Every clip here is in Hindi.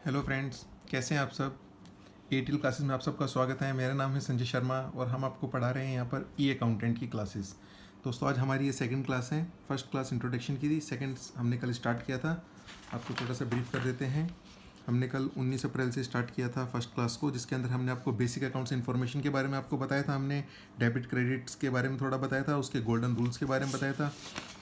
हेलो फ्रेंड्स, कैसे हैं आप सब। एटीएल क्लासेस में आप सबका स्वागत है। मेरा नाम है संजय शर्मा और हम आपको पढ़ा रहे हैं यहाँ पर ई अकाउंटेंट की क्लासेस। दोस्तों, आज हमारी ये सेकंड क्लास है। फर्स्ट क्लास इंट्रोडक्शन की थी, सेकंड हमने कल स्टार्ट किया था। आपको छोटा सा ब्रीफ कर देते हैं। हमने कल 19 अप्रैल से स्टार्ट किया था फर्स्ट क्लास को, जिसके अंदर हमने आपको बेसिक अकाउंट्स इन्फॉर्मेशन के बारे में आपको बताया था। हमने डेबिट क्रेडिट्स के बारे में थोड़ा बताया था, उसके गोल्डन रूल्स के बारे में बताया था।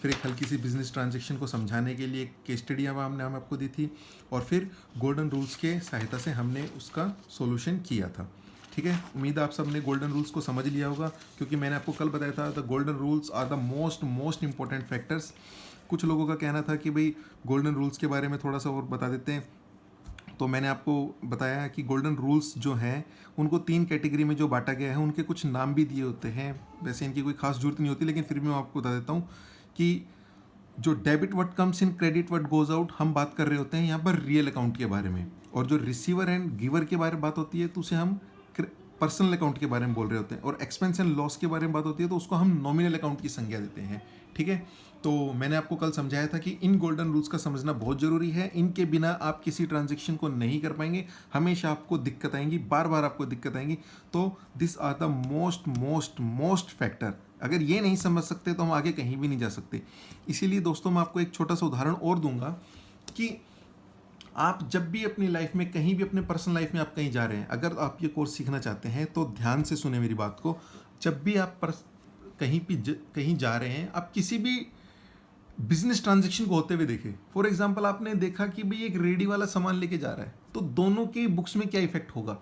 फिर एक हल्की सी बिजनेस ट्रांजेक्शन को समझाने के लिए एक केस स्टडी हमने आपको दी थी, और फिर गोल्डन रूल्स के सहायता से हमने उसका सोल्यूशन किया था। ठीक है, उम्मीद है आप सब ने गोल्डन रूल्स को समझ लिया होगा, क्योंकि मैंने आपको कल बताया था the golden rules are the most important factors. कुछ लोगों का कहना था कि भाई गोल्डन रूल्स के बारे में थोड़ा सा और बता देते हैं, तो मैंने आपको बताया कि गोल्डन रूल्स जो हैं उनको 3 कैटेगरी में जो बांटा गया है, उनके कुछ नाम भी दिए होते हैं। वैसे इनकी कोई खास जरूरत नहीं होती, लेकिन फिर भी मैं आपको बता देता हूँ कि जो debit what comes in, credit what goes out, हम बात कर रहे होते हैं यहाँ पर रियल अकाउंट के बारे में। और जो रिसीवर एंड गिवर के बारे में बात होती है तो उसे हम पर्सनल अकाउंट के बारे में बोल रहे होते हैं। और एक्सपेंस एंड लॉस के बारे में बात होती है तो उसको हम नॉमिनल अकाउंट की संज्ञा देते हैं। ठीक है, तो मैंने आपको कल समझाया था कि इन गोल्डन रूल्स का समझना बहुत ज़रूरी है। इनके बिना आप किसी ट्रांजेक्शन को नहीं कर पाएंगे, हमेशा आपको दिक्कत आएंगी, बार बार आपको दिक्कत आएंगी। तो this are the most factor. अगर ये नहीं समझ सकते तो हम आगे कहीं भी नहीं जा सकते। इसीलिए दोस्तों, मैं आपको एक छोटा सा उदाहरण और दूंगा कि आप जब भी अपनी लाइफ में कहीं भी, अपने पर्सनल लाइफ में आप कहीं जा रहे हैं, अगर आप ये कोर्स सीखना चाहते हैं तो ध्यान से सुने मेरी बात को। जब भी आप कहीं जा रहे हैं, आप किसी भी बिजनेस ट्रांजेक्शन को होते हुए देखें। फॉर एग्जांपल, आपने देखा कि भाई एक रेडी वाला सामान लेके जा रहा है, तो दोनों के बुक्स में क्या इफेक्ट होगा,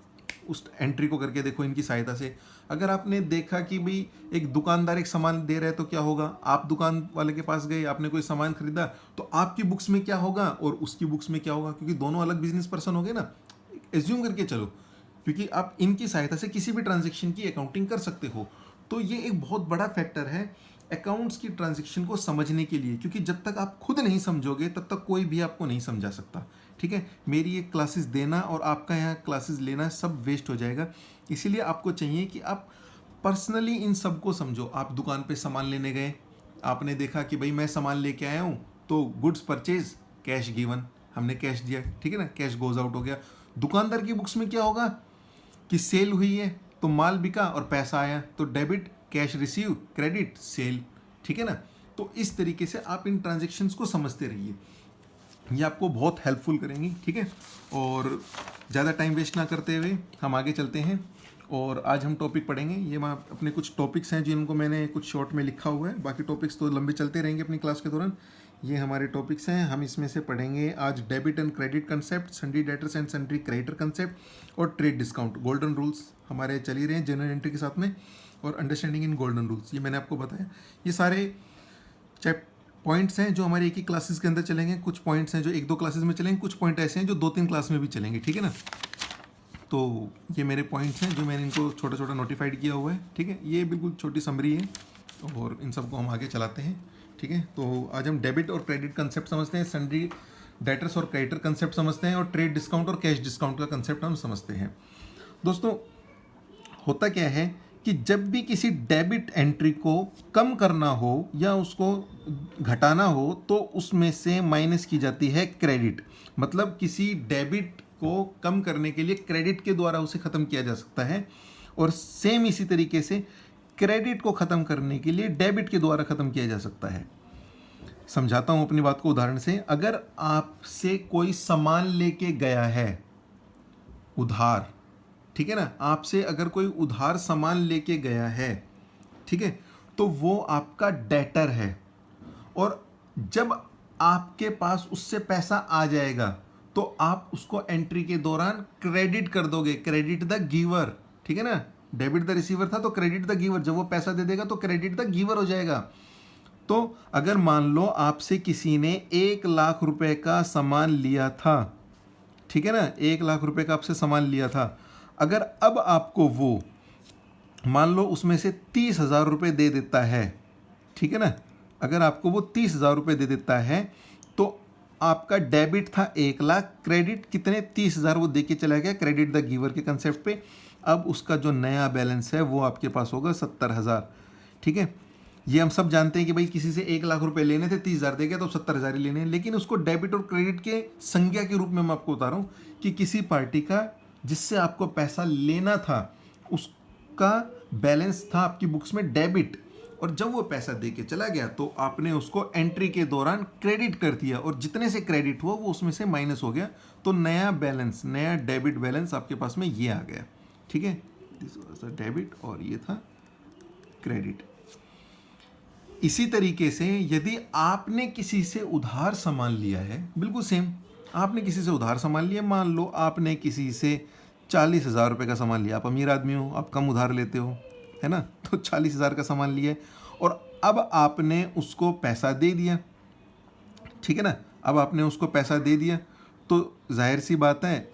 उस एंट्री को करके देखो इनकी सहायता से। अगर आपने देखा कि भाई एक दुकानदार एक सामान दे रहा है तो क्या होगा, आप दुकान वाले के पास गए, आपने कोई सामान खरीदा, तो आपकी बुक्स में क्या होगा और उसकी बुक्स में क्या होगा, क्योंकि दोनों अलग बिजनेस पर्सन हो गए ना। एज्यूम करके चलो, क्योंकि आप इनकी सहायता से किसी भी ट्रांजेक्शन की अकाउंटिंग कर सकते हो। तो ये एक बहुत बड़ा फैक्टर है अकाउंट्स की ट्रांजैक्शन को समझने के लिए, क्योंकि जब तक आप खुद नहीं समझोगे तब तक कोई भी आपको नहीं समझा सकता। ठीक है, मेरी ये क्लासेस देना और आपका यहाँ क्लासेस लेना सब वेस्ट हो जाएगा। इसीलिए आपको चाहिए कि आप पर्सनली इन सब को समझो। आप दुकान पे सामान लेने गए, आपने देखा कि भाई मैं सामान लेके आया हूँ, तो गुड्स परचेज, कैश गिवन, हमने कैश दिया, ठीक है ना, कैश गोज आउट हो गया। दुकानदार की बुक्स में क्या होगा कि सेल हुई है तो माल बिका और पैसा आया, तो debit, cash receive, credit, sale. ठीक है ना। तो इस तरीके से आप इन ट्रांजेक्शन्स को समझते रहिए, ये आपको बहुत हेल्पफुल करेंगी। ठीक है, और ज़्यादा टाइम वेस्ट ना करते हुए हम आगे चलते हैं और आज हम टॉपिक पढ़ेंगे। ये मैं अपने कुछ टॉपिक्स हैं जिनको मैंने कुछ शॉर्ट में लिखा हुआ है, बाकी टॉपिक्स तो लंबे चलते रहेंगे अपनी क्लास के दौरान। ये हमारे टॉपिक्स हैं, हम इसमें से पढ़ेंगे आज debit and credit concept, sundry debtors and sundry creditor concept, और ट्रेड डिस्काउंट। गोल्डन रूल्स हमारे चल ही रहे हैं जनरल एंट्री के साथ में, और अंडरस्टैंडिंग इन गोल्डन रूल्स, ये मैंने आपको बताया। ये सारे पॉइंट्स हैं जो हमारे एक ही क्लासेस के अंदर चलेंगे, कुछ पॉइंट्स हैं जो 1-2 क्लासेस में चलेंगे, कुछ पॉइंट ऐसे हैं जो 2-3 क्लास में भी चलेंगे। ठीक है ना। तो ये मेरे पॉइंट्स हैं जो मैंने इनको छोटा छोटा नोटिफाइड किया हुआ है। ठीक है, ये बिल्कुल छोटी समरी है और इन सबको हम आगे चलाते हैं। ठीक है, तो आज हम डेबिट और क्रेडिट कंसेप्ट समझते हैं, सन्ड्री डेटर्स और क्रेडिटर कंसेप्ट समझते हैं, और ट्रेड डिस्काउंट और कैश डिस्काउंट का कंसेप्ट हम समझते हैं। दोस्तों, होता क्या है कि जब भी किसी डेबिट एंट्री को कम करना हो या उसको घटाना हो, तो उसमें से माइनस की जाती है क्रेडिट। मतलब किसी डेबिट को कम करने के लिए क्रेडिट के द्वारा उसे ख़त्म किया जा सकता है, और सेम इसी तरीके से क्रेडिट को ख़त्म करने के लिए डेबिट के द्वारा ख़त्म किया जा सकता है। समझाता हूँ अपनी बात को उदाहरण से। अगर आपसे कोई सामान लेके गया है उधार, ठीक है ना, आपसे अगर कोई उधार सामान लेके गया है, ठीक है, तो वो आपका डेटर है, और जब आपके पास उससे पैसा आ जाएगा तो आप उसको एंट्री के दौरान क्रेडिट कर दोगे, क्रेडिट द गिवर। ठीक है ना, डेबिट द रिसीवर था तो क्रेडिट द गिवर, जब वो पैसा दे देगा तो क्रेडिट द गिवर हो जाएगा। तो अगर मान लो आपसे किसी ने 1 लाख रुपए का सामान लिया था, ठीक है ना, 1 लाख रुपए का आपसे सामान लिया था, अगर अब आपको वो मान लो उसमें से 30,000 रुपये दे देता है, ठीक है ना, अगर आपको वो 30,000 रुपये दे देता है, तो आपका डेबिट था 1 लाख, क्रेडिट कितने, 30,000 वो दे के चला गया क्रेडिट द गिवर के कंसेप्ट पे। अब उसका जो नया बैलेंस है वो आपके पास होगा 70,000। ठीक है, ये हम सब जानते हैं कि भाई किसी से 1 लाख रुपए लेने थे, 30,000 दे गया तो 70,000 ही लेने हैं, लेकिन उसको डेबिट और क्रेडिट के संज्ञा के रूप में मैं आपको बता रहा हूँ कि किसी पार्टी का जिससे आपको पैसा लेना था उसका बैलेंस था आपकी बुक्स में डेबिट, और जब वो पैसा दे के चला गया तो आपने उसको एंट्री के दौरान क्रेडिट कर दिया, और जितने से क्रेडिट हुआ वो उसमें से माइनस हो गया, तो नया बैलेंस, नया डेबिट बैलेंस आपके पास में ये आ गया। ठीक है, दिस वाज द डेबिट और ये था क्रेडिट। इसी तरीके से यदि आपने किसी से उधार सामान लिया है, बिल्कुल सेम, आपने किसी से उधार सामान लिया, मान लो आपने किसी से 40,000 रुपये का सामान लिया, आप अमीर आदमी हो, आप कम उधार लेते हो, है ना, तो 40,000 का सामान लिया और अब आपने उसको पैसा दे दिया। ठीक है ना, अब आपने उसको पैसा दे दिया तो जाहिर सी बात है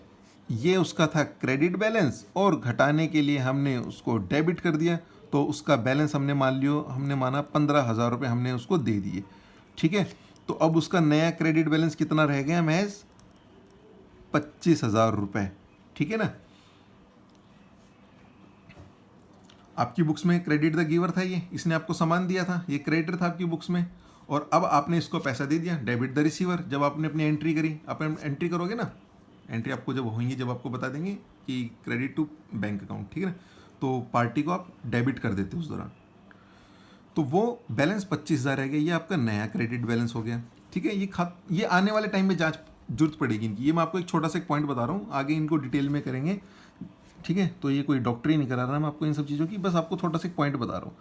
ये उसका था क्रेडिट बैलेंस, और घटाने के लिए हमने उसको डेबिट कर दिया, तो उसका बैलेंस हमने माना 15,000 रुपये हमने उसको दे दिए। ठीक है, तो अब उसका नया क्रेडिट बैलेंस कितना रह गया, महज 25,000 रुपये। ठीक है ना, आपकी बुक्स में क्रेडिट द गिवर था, ये इसने आपको सामान दिया था, ये क्रेडिटर था आपकी बुक्स में, और अब आपने इसको पैसा दे दिया, डेबिट द रिसीवर। जब आपने अपनी एंट्री करी, आप एंट्री करोगे ना, एंट्री आपको जब होंगी, जब आपको बता देंगे कि क्रेडिट टू बैंक अकाउंट, ठीक है ना, तो पार्टी को आप डेबिट कर देते उस दौरान, तो वो बैलेंस 25,000 रह गया, ये आपका नया क्रेडिट बैलेंस हो गया। ठीक है, ये आने वाले टाइम में जरूरत पड़ेगी इनकी, ये मैं आपको एक छोटा सा एक पॉइंट बता रहा हूँ, आगे इनको डिटेल में करेंगे। ठीक है, तो ये कोई डॉक्टरी नहीं करा रहा मैं आपको इन सब चीज़ों की, बस आपको छोटा सा एक पॉइंट बता रहा हूँ।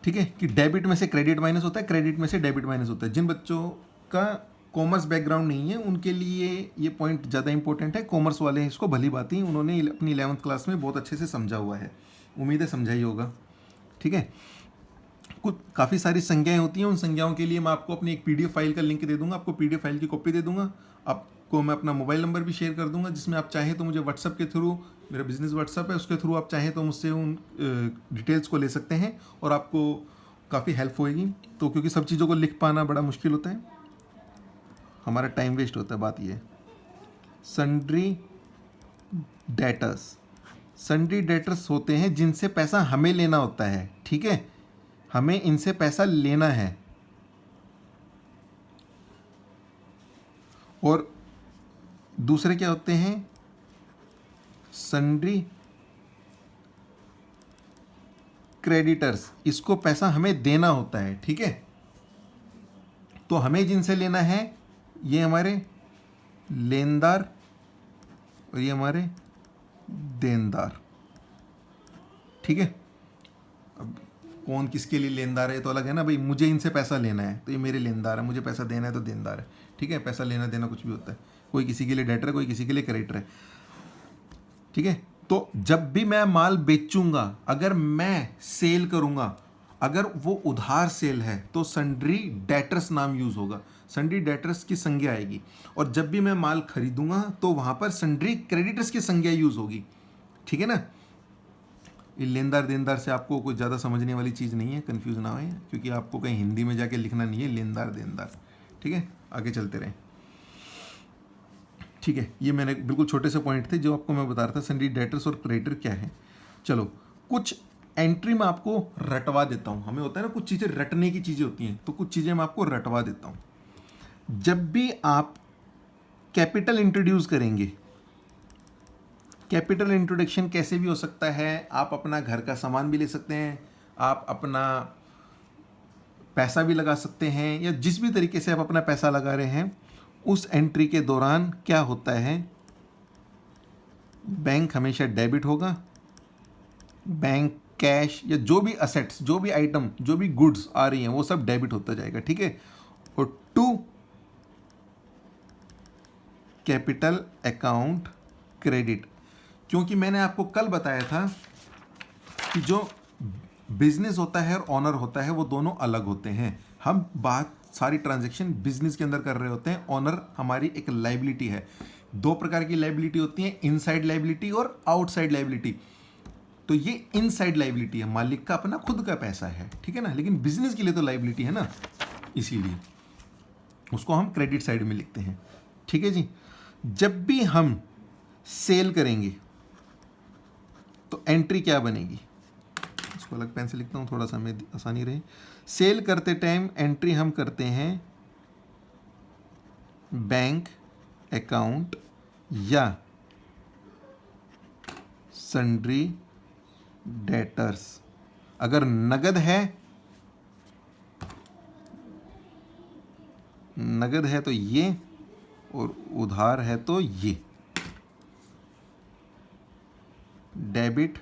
ठीक है, कि डेबिट में से क्रेडिट माइनस होता है, क्रेडिट में से डेबिट माइनस होता है। जिन बच्चों का कॉमर्स बैकग्राउंड नहीं है उनके लिए ये पॉइंट ज़्यादा इंपॉर्टेंट है, कॉमर्स वाले इसको भली बात ही उन्होंने अपनी 11th क्लास में बहुत अच्छे से समझा हुआ है, उम्मीद है समझा ही होगा। ठीक है, कुछ काफ़ी सारी संज्ञाएं होती हैं, उन संज्ञाओं के लिए मैं आपको अपनी एक PDF फाइल का लिंक दे दूंगा, आपको PDF फाइल की कॉपी दे दूंगा, आपको मैं अपना मोबाइल नंबर भी शेयर कर दूंगा, जिसमें आप चाहें तो मुझे व्हाट्सअप के थ्रू, मेरा बिजनेस व्हाट्सअप है, उसके थ्रू आप चाहें तो मुझसे उन डिटेल्स को ले सकते हैं और आपको काफ़ी हेल्प होएगी। तो क्योंकि सब चीज़ों को लिख पाना बड़ा मुश्किल होता है, हमारा टाइम वेस्ट होता है, बात ये है। सन्ड्री डेटर्स, सन्ड्री डेटर्स होते हैं जिनसे पैसा हमें लेना होता है। ठीक है, हमें इनसे पैसा लेना है, और दूसरे क्या होते हैं, सन्ड्री क्रेडिटर्स, इसको पैसा हमें देना होता है। ठीक है, तो हमें जिनसे लेना है ये हमारे लेनदार और ये हमारे देनदार। ठीक है, अब कौन किसके लिए लेनदार है तो अलग है ना भाई, मुझे इनसे पैसा लेना है तो ये मेरे लेनदार है, मुझे पैसा देना है तो देनदार है। ठीक है, पैसा लेना देना कुछ भी होता है, कोई किसी के लिए डेटर है, कोई किसी के लिए क्रेडिटर है। ठीक है, तो जब भी मैं माल बेचूंगा, अगर मैं सेल करूंगा, अगर वो उधार सेल है तो सन्ड्री डेटर्स नाम यूज होगा, सन्ड्री डेटर्स की संज्ञा आएगी, और जब भी मैं माल खरीदूंगा तो वहां पर सन्ड्री क्रेडिटर्स की संज्ञा यूज होगी। ठीक है ना, ये लेनदार देनदार से आपको कोई ज़्यादा समझने वाली चीज़ नहीं है, कंफ्यूज ना हो, क्योंकि आपको कहीं हिंदी में जाके लिखना नहीं है लेनदार देनदार। ठीक है, आगे चलते रहें। ठीक है, ये मैंने बिल्कुल छोटे से पॉइंट थे जो आपको मैं बता रहा था, सन्ड्री डेटर्स और क्रेडिटर क्या है। चलो, कुछ एंट्री में आपको रटवा देता हूँ, हमें होता है ना कुछ चीज़ें रटने की चीज़ें होती हैं, तो कुछ चीज़ें मैं आपको रटवा देता हूँ। जब भी आप कैपिटल इंट्रोड्यूस करेंगे, कैपिटल इंट्रोडक्शन कैसे भी हो सकता है, आप अपना घर का सामान भी ले सकते हैं, आप अपना पैसा भी लगा सकते हैं, या जिस भी तरीके से आप अपना पैसा लगा रहे हैं, उस एंट्री के दौरान क्या होता है, बैंक हमेशा डेबिट होगा, बैंक कैश या जो भी असेट्स, जो भी आइटम, जो भी गुड्स आ रही हैं वो सब डेबिट होता जाएगा। ठीक है, और टू कैपिटल अकाउंट क्रेडिट, क्योंकि मैंने आपको कल बताया था कि जो बिजनेस होता है और ऑनर होता है वो दोनों अलग होते हैं। हम बात सारी ट्रांजैक्शन बिजनेस के अंदर कर रहे होते हैं, ऑनर हमारी एक लाइबिलिटी है। दो प्रकार की लाइबिलिटी होती है, इनसाइड लाइबिलिटी और आउटसाइड लाइबिलिटी। तो ये इनसाइड लाइबिलिटी है, मालिक का अपना खुद का पैसा है, ठीक है ना, लेकिन बिजनेस के लिए तो लाइबिलिटी है ना, इसीलिए उसको हम क्रेडिट साइड में लिखते हैं। ठीक है जी, जब भी हम सेल करेंगे तो एंट्री क्या बनेगी, इसको इसको अलग पेन से लिखता हूँ थोड़ा सा हमें आसानी रहे। सेल करते टाइम एंट्री हम करते हैं बैंक अकाउंट या सन्ड्री डेटर्स। अगर नगद है तो ये, और उधार है तो ये। Debit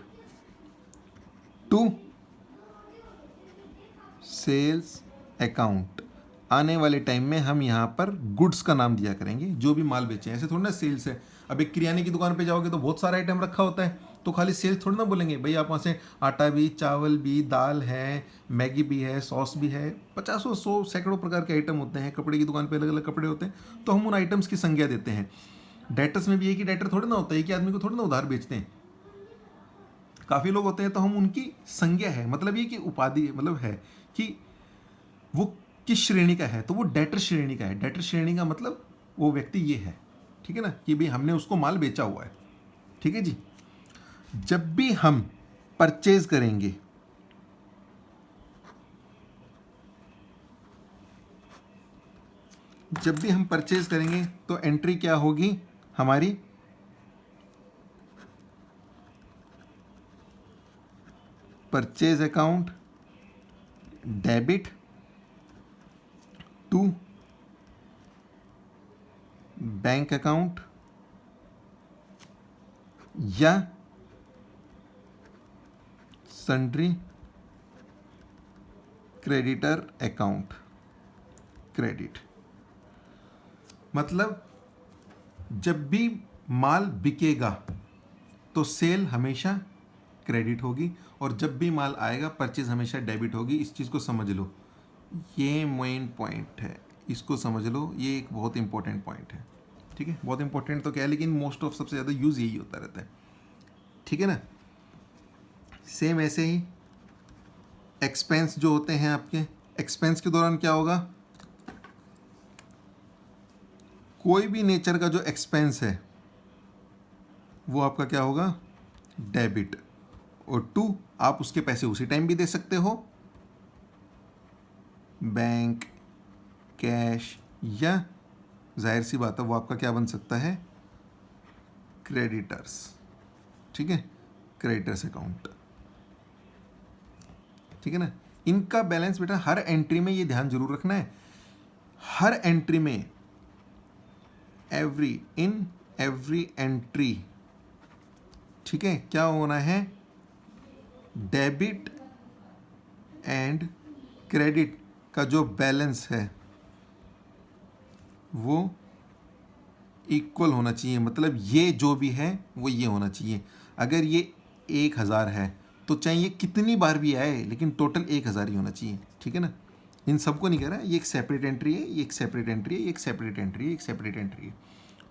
to sales account. आने वाले टाइम में हम यहाँ पर गुड्स का नाम दिया करेंगे, जो भी माल बेचे। ऐसे थोड़ा ना सेल्स है, अब एक किराने की दुकान पे जाओगे तो बहुत सारा आइटम रखा होता है, तो खाली सेल्स थोड़ा ना बोलेंगे भाई। आप वहाँ से आटा भी, चावल भी, दाल है, मैगी भी है, सॉस भी है, 50 100 सैकड़ों प्रकार के आइटम होते हैं। कपड़े की दुकान पे अलग अलग कपड़े होते हैं, तो हम उन आइटम्स की संज्ञा देते हैं। डेटर्स में भी एक ही डेटर थोड़ा ना होता है, एक ही आदमी को थोड़ा ना उधार बेचते हैं, काफ़ी लोग होते हैं, तो हम उनकी संज्ञा है, मतलब ये कि उपाधि, मतलब है कि वो किस श्रेणी का है, तो वो डेटर श्रेणी का है। डेटर श्रेणी का मतलब वो व्यक्ति ये है, ठीक है ना, कि भाई हमने उसको माल बेचा हुआ है। ठीक है जी। जब भी हम परचेज करेंगे, तो एंट्री क्या होगी हमारी, purchase account debit to bank account या सन्ड्री क्रेडिटर अकाउंट। क्रेडिट मतलब जब भी माल बिकेगा तो सेल हमेशा क्रेडिट होगी, और जब भी माल आएगा परचेज हमेशा डेबिट होगी। इस चीज़ को समझ लो, ये मेन पॉइंट है, इसको समझ लो, ये एक बहुत इंपॉर्टेंट पॉइंट है। ठीक है, बहुत इंपॉर्टेंट तो क्या है, लेकिन मोस्ट ऑफ सबसे ज़्यादा यूज़ यही होता रहता है। ठीक है ना। सेम ऐसे ही एक्सपेंस जो होते हैं आपके, एक्सपेंस के दौरान क्या होगा, कोई भी नेचर का जो एक्सपेंस है वो आपका क्या होगा, डेबिट। और टू, आप उसके पैसे उसी टाइम भी दे सकते हो, बैंक, कैश, या जाहिर सी बात है वो आपका क्या बन सकता है, क्रेडिटर्स। ठीक है, क्रेडिटर्स अकाउंट। ठीक है ना। इनका बैलेंस बेटा हर एंट्री में ये ध्यान जरूर रखना है, हर एंट्री में, इन एवरी एंट्री, ठीक है, क्या होना है, डेबिट एंड क्रेडिट का जो बैलेंस है वो इक्वल होना चाहिए। मतलब ये जो भी है वो ये होना चाहिए। अगर ये 1000 है तो चाहे ये कितनी बार भी आए, लेकिन टोटल 1000 ही होना चाहिए। ठीक है ना। इन सबको नहीं कह रहा, ये एक सेपरेट एंट्री है, ये एक सेपरेट एंट्री है, ये एक सेपरेट एंट्री है, एक सेपरेट एंट्री है।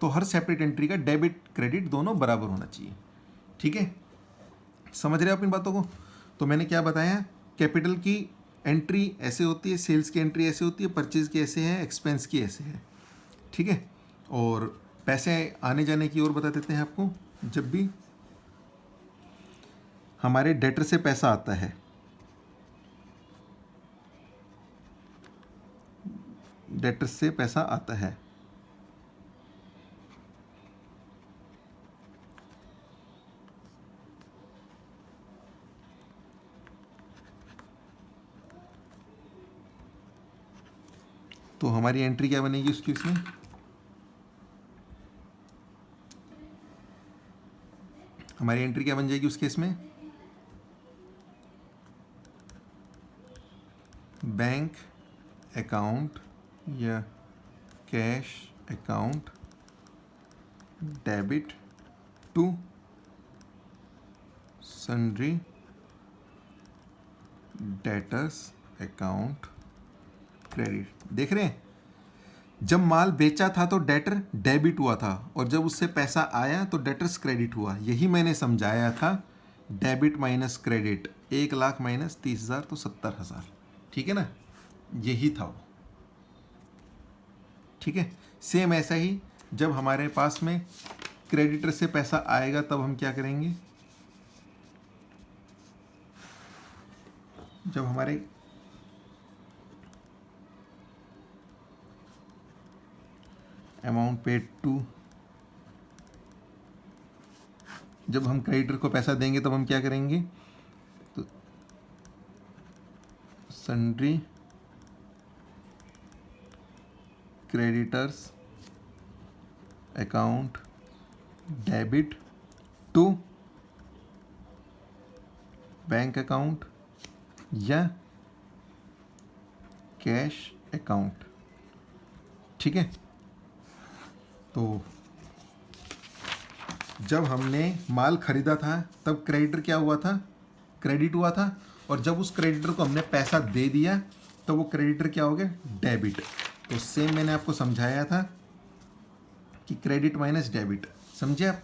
तो हर सेपरेट एंट्री का डेबिट क्रेडिट दोनों बराबर होना चाहिए। ठीक है, समझ रहे हो आप इन बातों को। तो मैंने क्या बताया, कैपिटल की एंट्री ऐसे होती है, सेल्स की एंट्री ऐसे होती है, परचेज की ऐसे है, एक्सपेंस की ऐसे है। ठीक है, और पैसे आने जाने की और बता देते हैं आपको। जब भी हमारे डेटर से पैसा आता है, डेटर से पैसा आता है, तो हमारी एंट्री क्या बनेगी उस केस में, हमारी एंट्री क्या बन जाएगी उस केस में, बैंक अकाउंट या cash account debit to sundry debtors account credit. देख रहे हैं, जब माल बेचा था तो डेटर डेबिट हुआ था, और जब उससे पैसा आया तो डेटर्स क्रेडिट हुआ। यही मैंने समझाया था, डेबिट माइनस क्रेडिट, 1,00,000 माइनस 30,000 तो 70,000। ठीक है ना, यही था वो। ठीक है, सेम ऐसा ही जब हमारे पास में क्रेडिटर से पैसा आएगा तब हम क्या करेंगे, जब हमारे अमाउंट पेड टू, जब हम क्रेडिटर को पैसा देंगे तब हम क्या करेंगे, तो sundry creditors account debit to bank account या कैश अकाउंट। ठीक है, तो जब हमने माल खरीदा था तब क्रेडिटर क्या हुआ था, क्रेडिट हुआ था, और जब उस क्रेडिटर को हमने पैसा दे दिया तो वो क्रेडिटर क्या हो गया, डेबिट। तो सेम मैंने आपको समझाया था कि क्रेडिट माइनस डेबिट, समझे आप।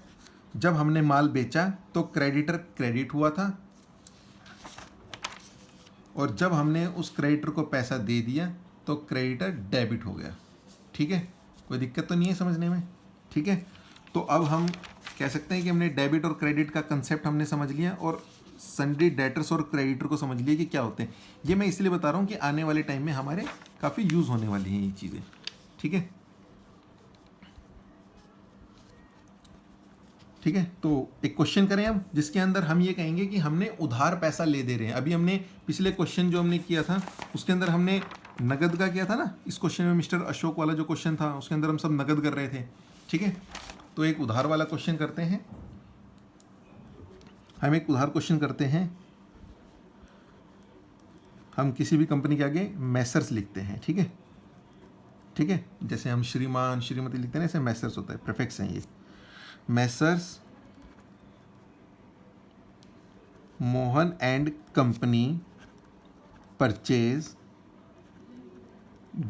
जब हमने माल बेचा तो क्रेडिटर क्रेडिट हुआ था, और जब हमने उस क्रेडिटर को पैसा दे दिया तो क्रेडिटर डेबिट हो गया। ठीक है, कोई दिक्कत तो नहीं है समझने में। ठीक है, तो अब हम कह सकते हैं कि हमने डेबिट और क्रेडिट का कंसेप्ट हमने समझ लिया, और सन्ड्री डेटर्स और क्रेडिटर को समझ लिया कि क्या होते हैं। ये मैं इसलिए बता रहा हूँ कि आने वाले टाइम में हमारे काफ़ी यूज़ होने वाली हैं ये चीज़ें। ठीक है, ठीक है, तो एक क्वेश्चन करें अब, जिसके अंदर हम ये कहेंगे कि हमने उधार पैसा ले दे रहे हैं। अभी हमने पिछले क्वेश्चन जो हमने किया था उसके अंदर हमने नगद का किया था ना। इस क्वेश्चन में मिस्टर अशोक वाला जो क्वेश्चन था उसके अंदर हम सब नगद कर रहे थे। ठीक है, तो एक उधार वाला क्वेश्चन करते हैं। हम एक उधार क्वेश्चन करते हैं। हम किसी भी कंपनी के आगे मैसर्स लिखते हैं। ठीक है, ठीक है, जैसे हम श्रीमान श्रीमती लिखते हैं ना, ऐसे मैसर्स होता है, प्रीफिक्स हैं ये। Messrs Mohan and company purchase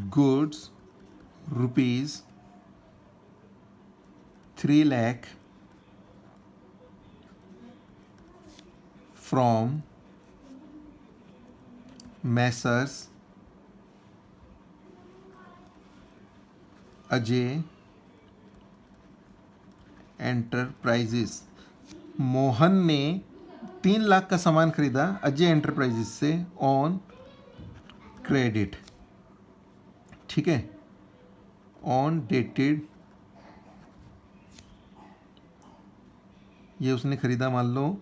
goods rupees 3 lakh from Messrs Ajay enterprises. Mohan ने 3 लाख का सामान खरीदा अजय एंटरप्राइजेस से ऑन क्रेडिट। ठीक है, ऑन डेटेड, ये उसने खरीदा मान लो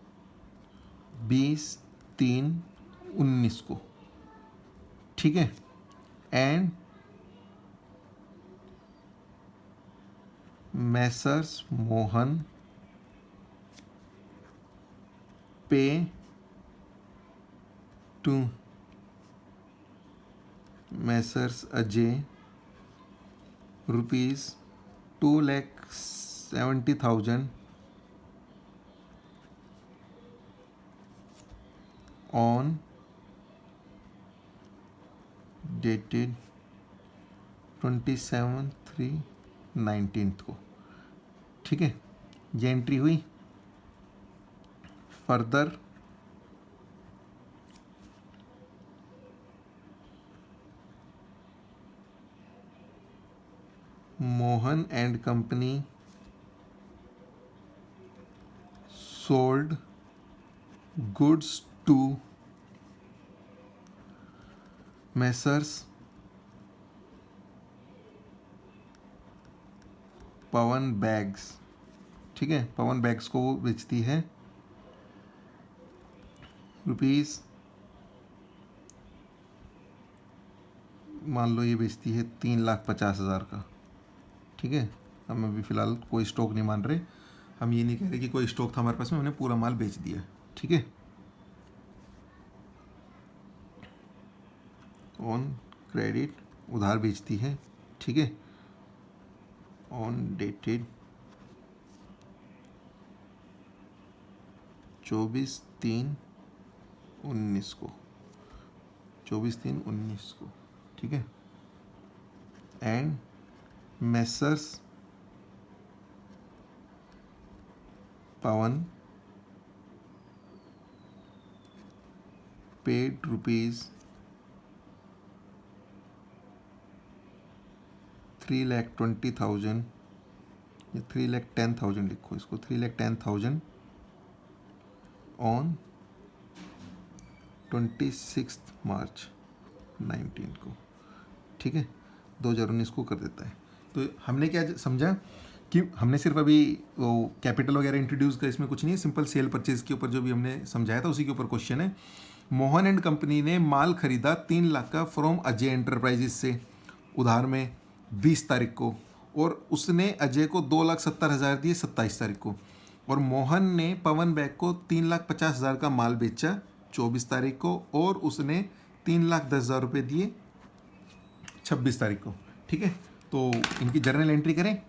20/3/19 को। ठीक है, and messrs Mohan pay to messrs Ajay ₹2,70,000 on dated 27/3/19 को। ठीक है, ये एंट्री हुई। Further Mohan and company sold goods to messrs Pawan bags. ठीक है, पवन बैग्स को वो बेचती है रुपीज़, मान लो ये बेचती है 3,50,000 का। ठीक है, हम अभी फ़िलहाल कोई स्टॉक नहीं मान रहे, हम ये नहीं कह रहे कि कोई स्टॉक था हमारे पास में, हमने पूरा माल बेच दिया। ठीक है, ऑन क्रेडिट उधार बेचती है। ठीक है, ऑन डेटेड 24/3/19 को, 24/3/19 को। ठीक है, एंड मैसर्स पवन पेड ₹3,20,000 या 3,10,000 लिखो इसको, 3,10,000 ऑन 26 मार्च 19 को, ठीक है, 2019 को कर देता है। तो हमने क्या समझा कि हमने सिर्फ अभी वो कैपिटल वगैरह इंट्रोड्यूस कर, इसमें कुछ नहीं है, सिंपल सेल परचेज के ऊपर जो भी हमने समझाया था उसी के ऊपर क्वेश्चन है। मोहन एंड कंपनी ने माल खरीदा 3 लाख का फ्रॉम अजय एंटरप्राइजेस से उधार में 20 तारीख को, और उसने अजय को 2,70,000 दिए 27 तारीख को, और मोहन ने पवन बैग को 3,50,000 का माल बेचा 24 तारीख को, और उसने 3,10,000 रुपये दिए 26 तारीख को, ठीक है। तो इनकी जर्नल एंट्री करें।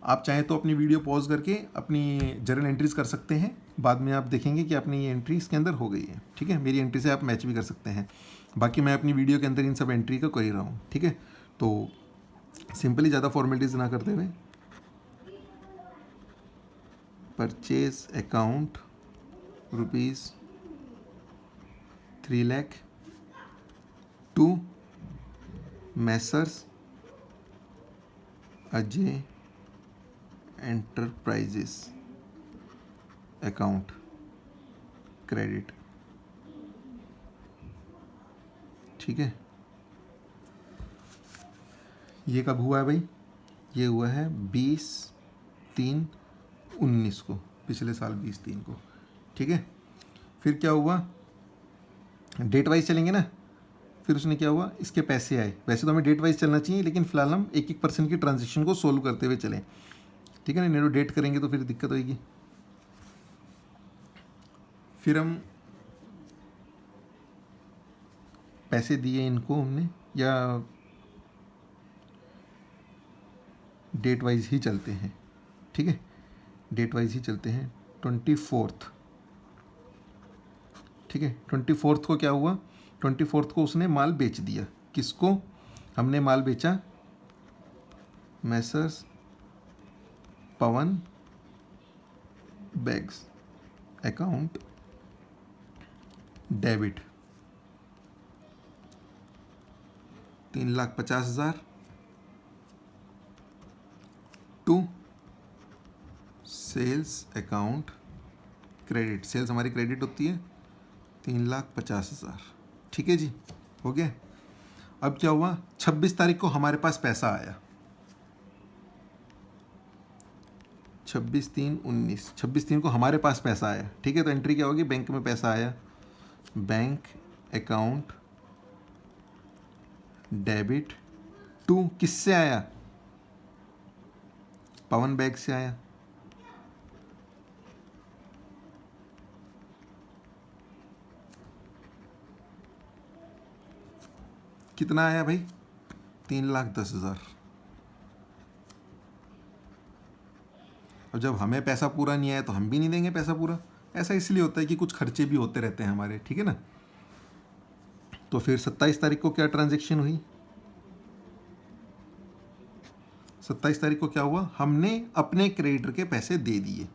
आप चाहें तो अपनी वीडियो पॉज करके अपनी जर्नल एंट्रीज कर सकते हैं, बाद में आप देखेंगे कि अपनी ये एंट्री इसके अंदर हो गई है, ठीक है। मेरी एंट्री से आप मैच भी कर सकते हैं, बाकी मैं अपनी वीडियो के अंदर इन सब एंट्री का कर ही रहा हूँ, ठीक है। तो सिंपली ज़्यादा फॉर्मेलिटीज़ ना करते हुए, purchase account ₹3 lakh to messrs Ajay enterprises account credit, ठीक है। ये कब हुआ है भाई? ये हुआ है 20/3/19 को, पिछले साल 20/3 को, ठीक है। फिर क्या हुआ, डेट वाइज चलेंगे ना। फिर उसने क्या हुआ, इसके पैसे आए। वैसे तो हमें डेट वाइज चलना चाहिए, लेकिन फिलहाल हम 1-1% की ट्रांजेक्शन को सोल्व करते हुए चलें, ठीक है ना। नहीं तो डेट करेंगे तो फिर दिक्कत होगी। फिर हम पैसे दिए इनको हमने, या डेट वाइज ही चलते हैं, ठीक है, डेट वाइज ही चलते हैं। 24, ठीक है। 24 को क्या हुआ, 24 को उसने माल बेच दिया। किसको हमने माल बेचा? Messrs Pawan bags account debit 3,50,000 to sales account credit. Sales हमारी क्रेडिट होती है 3,50,000, ठीक है जी, हो गया। अब क्या हुआ, 26 तारीख को हमारे पास पैसा आया, 26/3/19, 26/3 को हमारे पास पैसा आया, ठीक है। तो एंट्री क्या होगी, बैंक में पैसा आया, बैंक अकाउंट डेबिट टू, किससे आया? पवन बैग से आया, कितना आया भाई? 3,10,000। अब जब हमें पैसा पूरा नहीं आया तो हम भी नहीं देंगे पैसा पूरा। ऐसा इसलिए होता है कि कुछ खर्चे भी होते रहते हैं हमारे, ठीक है ना। तो फिर 27 तारीख को क्या ट्रांजैक्शन हुई? 27 तारीख को क्या हुआ, हमने अपने क्रेडिटर के पैसे दे दिए,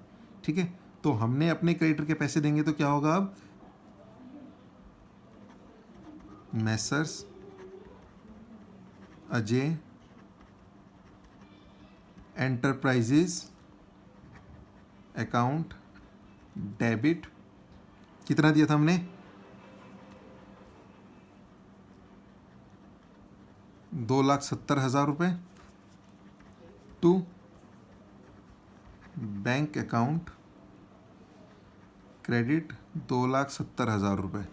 ठीक है। तो हमने अपने क्रेडिटर के पैसे देंगे तो क्या होगा, अब Messrs Ajay enterprises account debit, कितना दिया था हमने? 2,70,000 रुपये टू बैंक अकाउंट क्रेडिट 2,70,000 रुपये,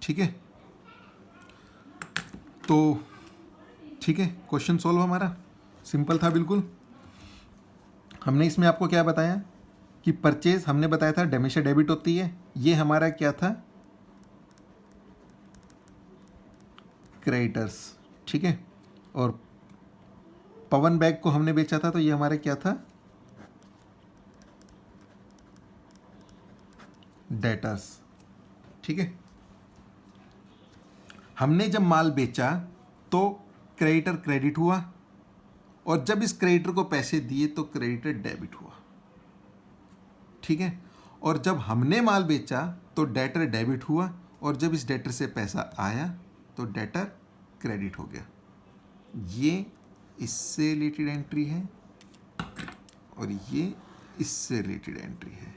ठीक है। तो ठीक है, क्वेश्चन सॉल्व हमारा सिंपल था बिल्कुल। हमने इसमें आपको क्या बताया कि परचेज हमने बताया था हमेशा डेबिट होती है। ये हमारा क्या था, क्रेडिटर्स, ठीक है। और पवन बैग को हमने बेचा था तो ये हमारा क्या था, डेटर्स, ठीक है। हमने जब माल बेचा तो क्रेडिटर क्रेडिट हुआ, और जब इस क्रेडिटर को पैसे दिए तो क्रेडिटर डेबिट हुआ, ठीक है। और जब हमने माल बेचा तो डेटर डेबिट हुआ, और जब इस डेटर से पैसा आया तो डेटर क्रेडिट हो गया। ये इससे रिलेटेड एंट्री है और ये इससे रिलेटेड एंट्री है।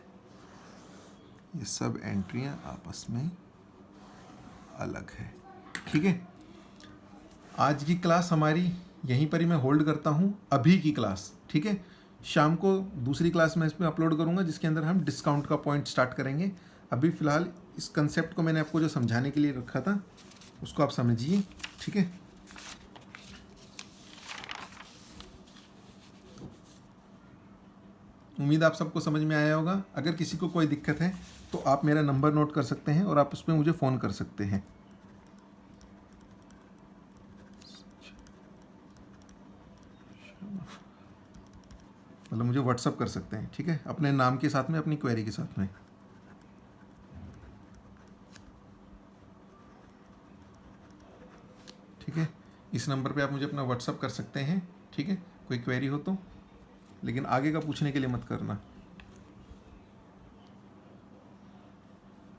ये सब एंट्रियां आपस में अलग है। ठीक है, आज की क्लास हमारी यहीं पर ही मैं होल्ड करता हूँ, अभी की क्लास। ठीक है, शाम को दूसरी क्लास में इसमें अपलोड करूँगा जिसके अंदर हम डिस्काउंट का पॉइंट स्टार्ट करेंगे। अभी फ़िलहाल इस कंसेप्ट को मैंने आपको जो समझाने के लिए रखा था उसको आप समझिए। ठीक है, उम्मीद आप सबको समझ में आया होगा। अगर किसी को कोई दिक्कत है तो आप मेरा नंबर नोट कर सकते हैं और आप उस पर मुझे फ़ोन कर सकते हैं। मतलब मुझे व्हाट्सअप कर सकते हैं। ठीक है, अपने नाम के साथ में, अपनी क्वेरी के साथ में। ठीक है, इस नंबर पे आप मुझे अपना व्हाट्सअप कर सकते हैं। ठीक है, कोई क्वेरी हो तो, लेकिन आगे का पूछने के लिए मत करना।